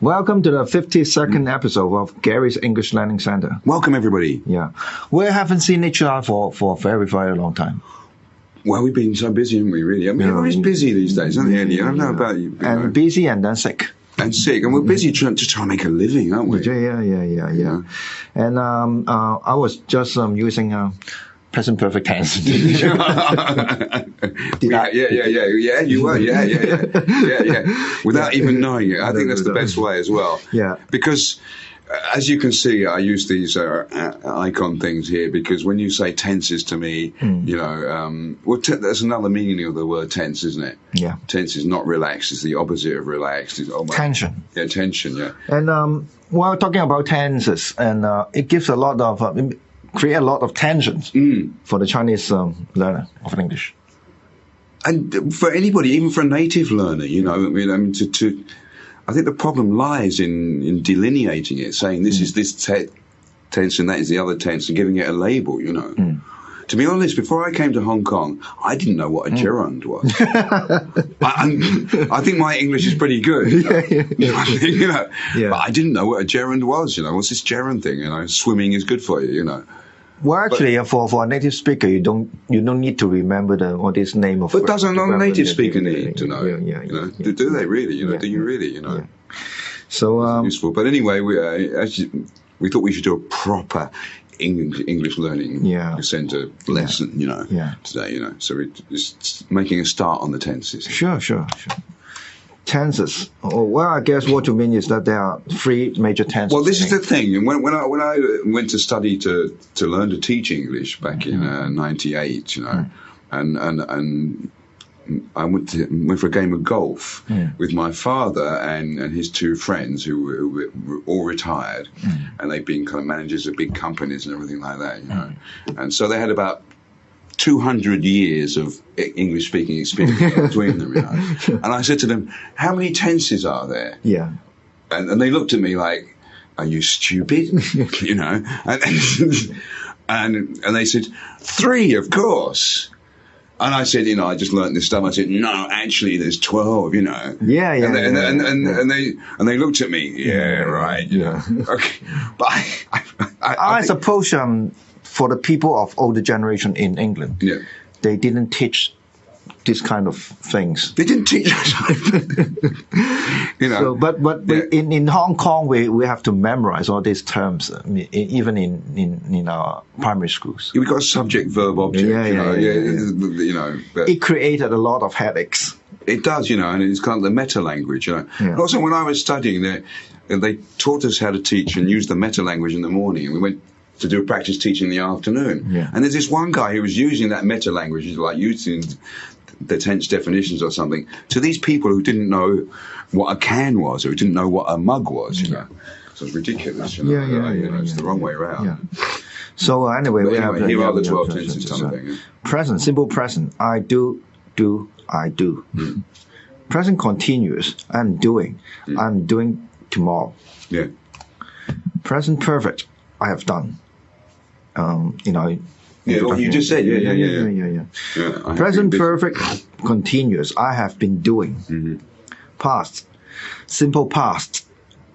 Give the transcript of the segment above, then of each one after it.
Welcome to the 52nd episode of Gary's English Learning Center. Welcome, everybody. Yeah. We haven't seen each other for a very, very long time. Well, we've been so busy, haven't we, really? I mean, everybody's busy these days, aren't they, Andy? I don't know about you. And busy and then sick. And sick. And we're busy trying to make a living, aren't we? Yeah. And I was just using present perfect tense. Yeah, you were. Yeah. Without even knowing it. I think that's the best way as well. Yeah. Because, as you can see, I use these icon things here because when you say tenses to me, there's another meaning of the word tense, isn't it? Yeah. Tense is not relaxed. It's the opposite of relaxed. It's tension. Yeah, tension, yeah. And while talking about tenses, and it gives a lot of, create a lot of tensions for the Chinese learner of English. And for anybody, even for a native learner, I think the problem lies in delineating it, saying this is this tense and that is the other tense, and giving it a label, To be honest, before I came to Hong Kong, I didn't know what a gerund was. I think my English is pretty good, but I didn't know what a gerund was, What's this gerund thing, Swimming is good for you, Well, actually, for a native speaker, you don't need to remember what is name of. But doesn't a native speaker need to know? Do they really? Do you really? Yeah. So useful. But anyway, we thought we should do a proper English learning center lesson. Today. So we're just making a start on the tenses. Sure. Tenses. Well, I guess what you mean is that there are three major tenses. Well, this is the thing. When I went to study to learn to teach English back in '98, and I went for a game of golf with my father and his two friends who were all retired, and they'd been kind of managers of big companies and everything like that, And so they had about 200 years of English-speaking experience between them, And I said to them, how many tenses are there? Yeah. And they looked at me like, are you stupid? And they said, 3, of course. And I said, I just learnt this stuff. I said, no, actually, there's 12, Yeah. And they looked at me, right. Okay. But I suppose for the people of older generation in England, they didn't teach this kind of things. They didn't teach us. So, but in Hong Kong, we have to memorize all these terms, even in our primary schools. We've got a subject, verb, object. But it created a lot of headaches. It does, and it's kind of the meta language, And also, when I was studying there, they taught us how to teach and use the meta language in the morning, and we went to do a practice teaching in the afternoon. Yeah. And there's this one guy who was using that meta language, like using the tense definitions or something, to these people who didn't know what a can was, or who didn't know what a mug was, So it's ridiculous, It's the wrong way around. Yeah. So anyway, here are the 12 tenses kind of thing. Present, simple present. I do, I do. Present continuous. I'm doing. I'm doing tomorrow. Yeah. Present perfect. I have done. What you just said. Yeah. Present perfect continuous. I have been doing. Past. Simple past.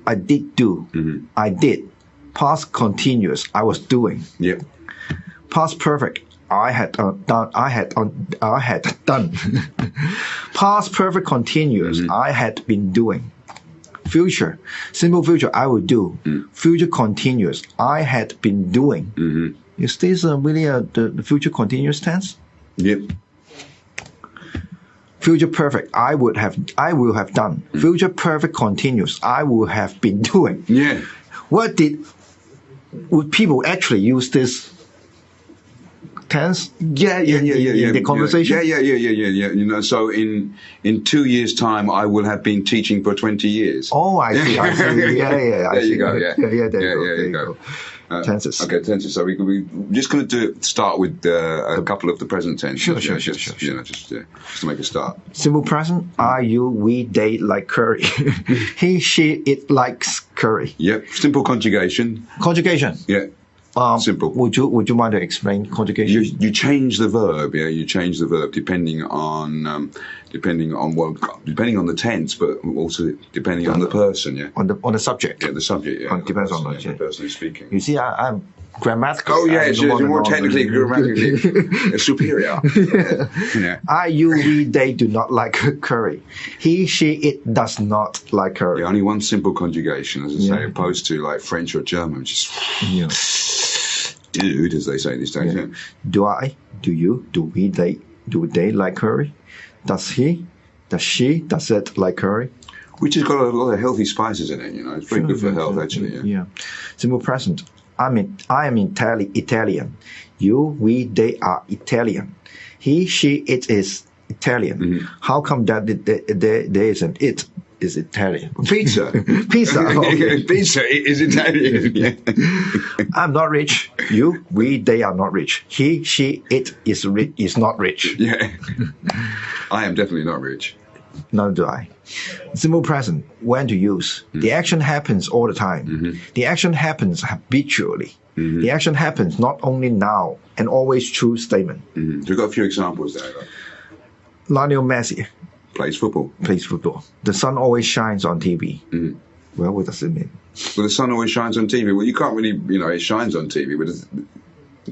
I did do. I did. Past continuous. I was doing. Yep. Past perfect. I had done. I had done. Past perfect continuous. I had been doing. Future. Simple future. I will do. Future continuous. I had been doing. Is this really the future continuous tense? Yep. Future perfect. I will have done. Future perfect continuous. I will have been doing. Yeah. Would people actually use this tense? In the conversation? Yeah. So in 2 years' time, I will have been teaching for 20 years. Oh, I see. Yeah. There you go. Yeah. There you go. Tenses. Okay, tenses. So we're just going to start with a couple of the present tenses. Sure. Just to make a start. Simple present. I, you, we, they like curry. He, she, it likes curry. Yep. Simple conjugation. Conjugation. Yeah. Simple. Would you mind to explain conjugation? You change the verb, yeah. You change the verb depending on the tense, but also depending on the person, yeah. On the subject. Yeah, the subject. Yeah. Depends on the person who's speaking. You see, I'm grammatically. Oh yeah, it's more technically, grammatically superior. Yeah. I, you, we, they do not like curry. He, she, it does not like curry. Yeah, only one simple conjugation, as I say, opposed to like French or German, which is dude, as they say these days. Yeah. Do I? Do you? Do we? Do they like curry? Does he? Does she? Does it like curry? Which has got a lot of healthy spices in it. You know, it's very good for health, actually. Yeah. Simple present. I am Italian. You, we, they are Italian. He, she, it is Italian. Mm-hmm. How come that there isn't it is Italian? Pizza. Pizza. Okay. Pizza is Italian. Yeah. I'm not rich. You, we, they are not rich. He, she, it is not rich. Yeah. I am definitely not rich. Neither do I. Simple present. When to use. The action happens all the time. The action happens habitually. The action happens not only now and always true statement. So you've got a few examples there. Like. Lionel Messi plays football. The sun always shines on TV. Well, what does it mean? Well, the sun always shines on TV. Well, you can't really, it shines on TV, but it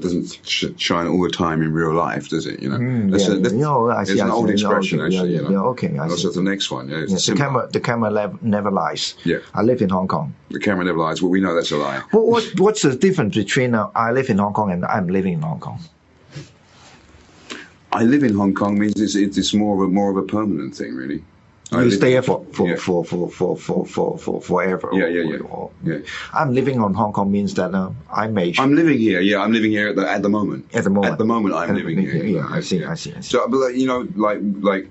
doesn't shine all the time in real life, does it? It's an old expression, actually. Okay. And also the next one. Yeah, the camera never lies. Yeah. I live in Hong Kong. The camera never lies. Well, we know that's a lie. What's the difference between I live in Hong Kong and I'm living in Hong Kong? I live in Hong Kong means it's more of a permanent thing, really. You stay here for forever. Yeah. I'm living on Hong Kong means that I'm living here. Yeah, I'm living here at the moment. At the moment, I'm living here. Yeah, I see. So, like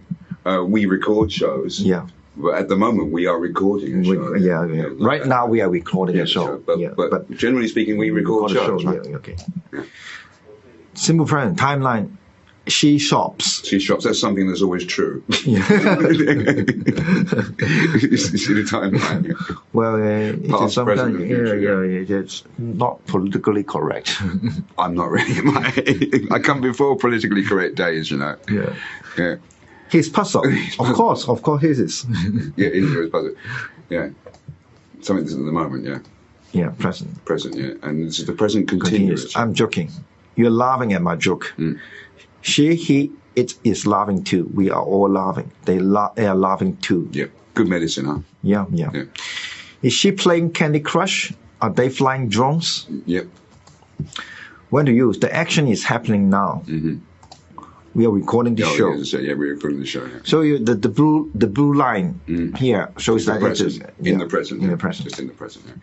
we record shows. Yeah. But at the moment, we are recording a show. Yeah. Right now, we are recording a show. But generally speaking, we record shows. Right? Yeah, okay. Yeah. Simple present timeline. She shops. That's something that's always true. Yeah. You see the timeline. Well, it Past, is sometimes present, and future, it's not politically correct. I'm not really. I come before politically correct days, Yeah. He's puzzled. Of course, he is. Yeah, he's puzzled. Yeah. Something that's at the moment, yeah. Yeah, present. Present, yeah. And it's the present continuous. I'm joking. You're laughing at my joke. She, he, it is laughing too. We are all laughing. They are laughing too. Yeah. Good medicine, huh? Yeah. Is she playing Candy Crush? Are they flying drones? Yep. When to use? The action is happening now. We are recording the show. Yeah, we're recording the show. Yeah. So the blue line here shows that it is in the present. Just in the present. Yeah.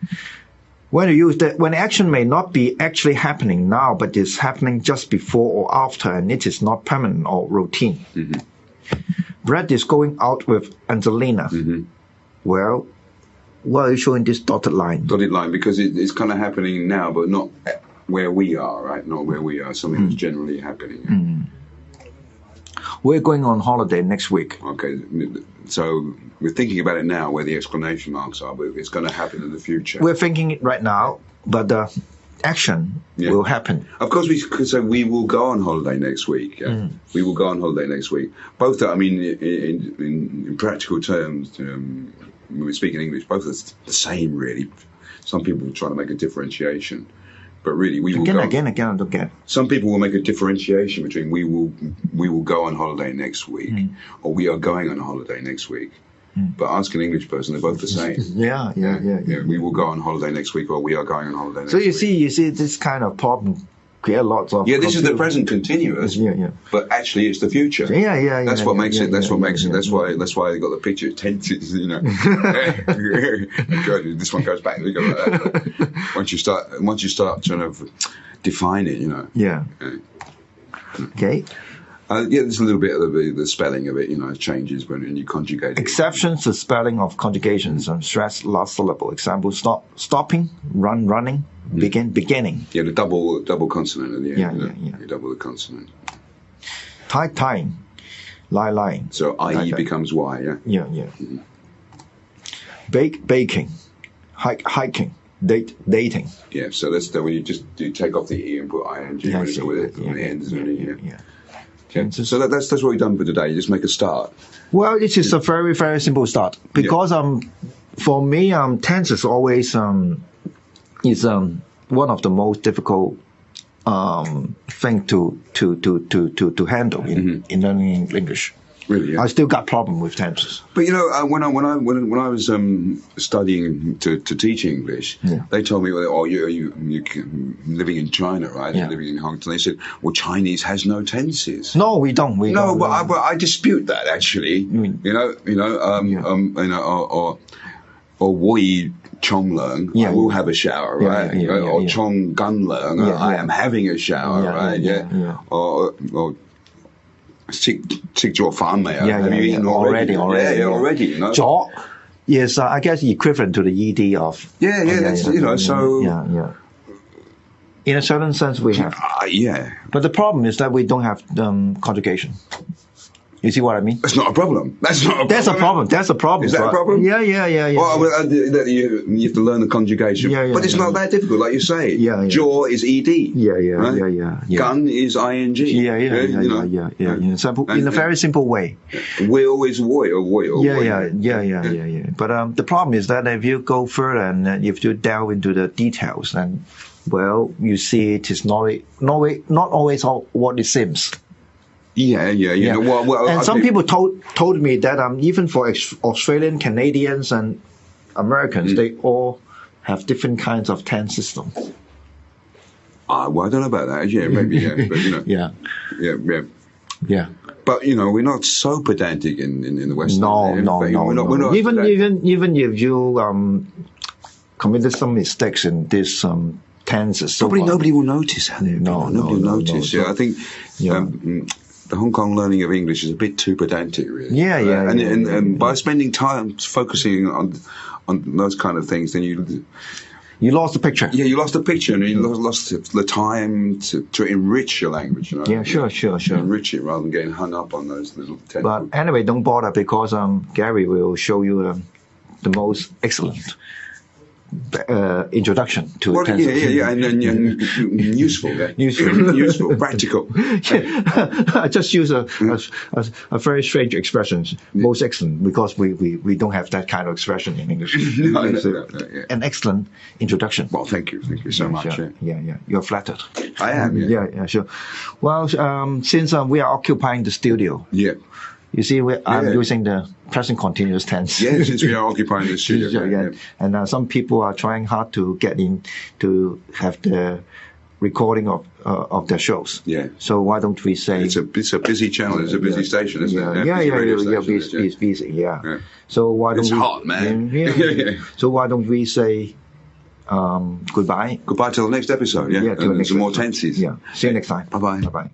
When to use that? When action may not be actually happening now, but is happening just before or after, and it is not permanent or routine. Brad is going out with Angelina. Well, why are you showing this dotted line? Dotted line because it's kind of happening now, but not where we are, right? Not where we are. Something that's generally happening. We're going on holiday next week. Okay, so we're thinking about it now, where the exclamation marks are, but it's going to happen in the future. We're thinking it right now, but the action will happen. Of course, we could say we will go on holiday next week. Yeah? We will go on holiday next week. Both, in practical terms, when we speak in English, both are the same, really. Some people try to make a differentiation. But really, we will again, I don't get it. Some people will make a differentiation between we will go on holiday next week or we are going on holiday next week. But ask an English person, they're both the same. Yeah. We will go on holiday next week or we are going on holiday next week. So you see this kind of problem create lots of... Yeah, this is the present continuous. Yeah. But actually, it's the future. Yeah. That's what makes it. That's what makes it. That's why they got the picture tenses. This one goes back. We go like that. Once you start trying to define it, Yeah. Okay. There's a little bit of the spelling of it, changes when you conjugate it. Exceptions to spelling of conjugations and stress last syllable. Example: stopping, running, beginning. Yeah, the double consonant at the end. Yeah. You double the consonant. Tying, lying. So IE becomes Y. Yeah. Yeah. Baking, hiking, dating. Yeah, so that's the when you take off the e and put ing with the ends. So that's what we've done for today. You just make a start. Well, it is a very, very simple start because for me tense is always is one of the most difficult thing to handle in learning English. Really, yeah. I still got problem with tenses. But when I was studying to teach English, they told me, you're living in China, right? You're living in Hong Kong. They said, well, Chinese has no tenses. No, we don't. But I dispute that actually. Or Wei Chong Learn, I will have a shower, right? Or Chong Gun Learn, I am having a shower, right? Or Sik Jaw Fan Mei, have you eaten already? Already. You know? Jaw is, I guess, equivalent to the ED of. So. In a certain sense, we have. But the problem is that we don't have conjugation. You see what I mean? That's not a problem. That's a problem. That's a problem. Is that a problem? Yeah. Well, you have to learn the conjunction. But it's not that difficult, like you say. Jaw is ED. Yeah. Gun is ING. In a very simple way. Will is will. Yeah. But the problem is that if you go further and if you delve into the details, then you see it is not always what it seems. Yeah. And some people told me that even for Australian, Canadians, and Americans, they all have different kinds of tense systems. I don't know about that. Yeah, maybe. But Yeah. But we're not so pedantic in the West. No. We're not even if you committed some mistakes in this tenses, nobody will notice. Nobody will notice. I think. The Hong Kong learning of English is a bit too pedantic, really. And by spending time focusing on those kind of things, then you lost the picture. Yeah, you lost the picture, and you lost the time to enrich your language. Yeah, sure. Enrich it rather than getting hung up on those little technical. But anyway, don't bother because Gary will show you the most excellent introduction to tenses. And useful, practical. I just use a very strange expression, most excellent, because we don't have that kind of expression in English. An excellent introduction. Well, thank you so much. Sure. Yeah, you're flattered. I am. Yeah, sure. Well, since we are occupying the studio. Yeah. You see, I'm using the present continuous tense. Yeah, since we are occupying the studio. And some people are trying hard to get in to have the recording of their shows. Yeah. So why don't we say... It's a busy channel. It's a busy station, isn't it? It's busy, yeah. So why don't it's hot, man. So why don't we say goodbye? Goodbye till the next episode, till the next some more tenses. Yeah. See you next time. Bye-bye. Bye-bye.